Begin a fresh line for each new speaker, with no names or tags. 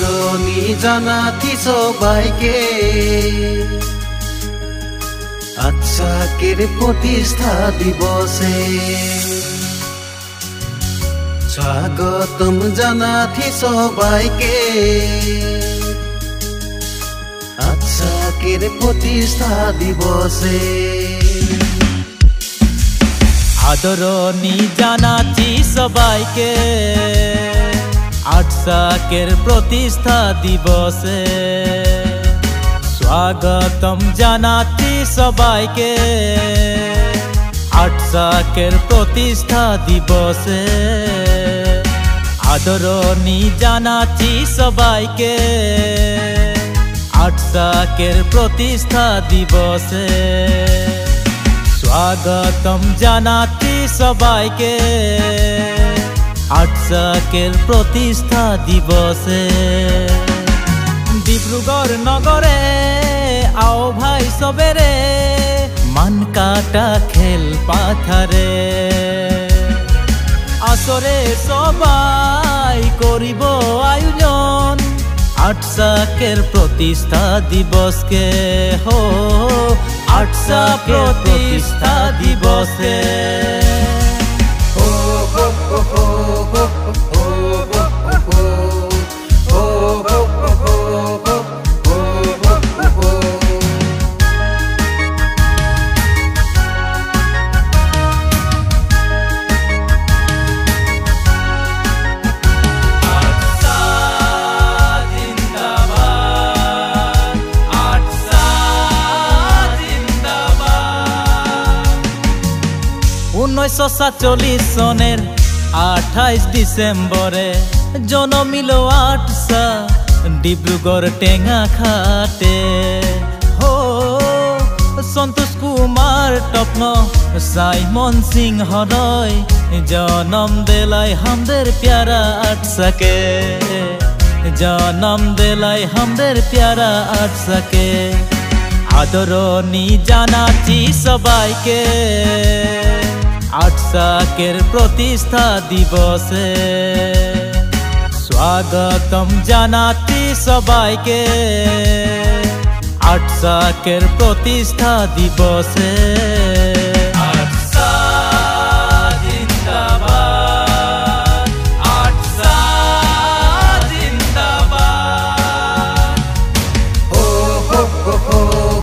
আদরণী জানাতি সবাইকে আটসাকের প্রতিষ্ঠা দিবসে স্বাগতম জানাতি সবাইকে আটসাকের প্রতিষ্ঠা দিবসে।
আদরণী জানাচ্ছি সবাইকে আটসাকের প্রতিষ্ঠা দিবসে স্বাগতম জানাচ্ছি সবাইকে আটসাকের প্রতিষ্ঠা দিবসে। আদরণী জানাচ্ছি সবাইকে আটসাকের প্রতিষ্ঠা দিবসে স্বাগতম জানাচ্ছি সবাইকে আটসাকের প্রতিষ্ঠা দিবসে। ডিব্রুগড় নগরে আও ভাই সবেরে মানকাটা খেল পাথারে আসরে সবাই করিব আয়োজন আটসাকের প্রতিষ্ঠা দিবসকে হো আটসাকের প্রতিষ্ঠা দিবসে। উনিশশো 47 সনের 28 ডিসেম্বরে জন্মিল আটসা ডিব্রুগড় টেঙ্গা খাটে হো সন্তোষ কুমার টপ্ন সাইমন সিং হরয় জনম দেলাই হামদের প্যারা আটসাকে জনম দেলাই হামদের প্যারা আটসাকে। আদরণী জানাচ্ছি সবাইকে আটসাকের প্রতিষ্ঠা দিবসে স্বাগতম জানাচ্ছি সবাইকে আটসাকের প্রতিষ্ঠা দিবসে।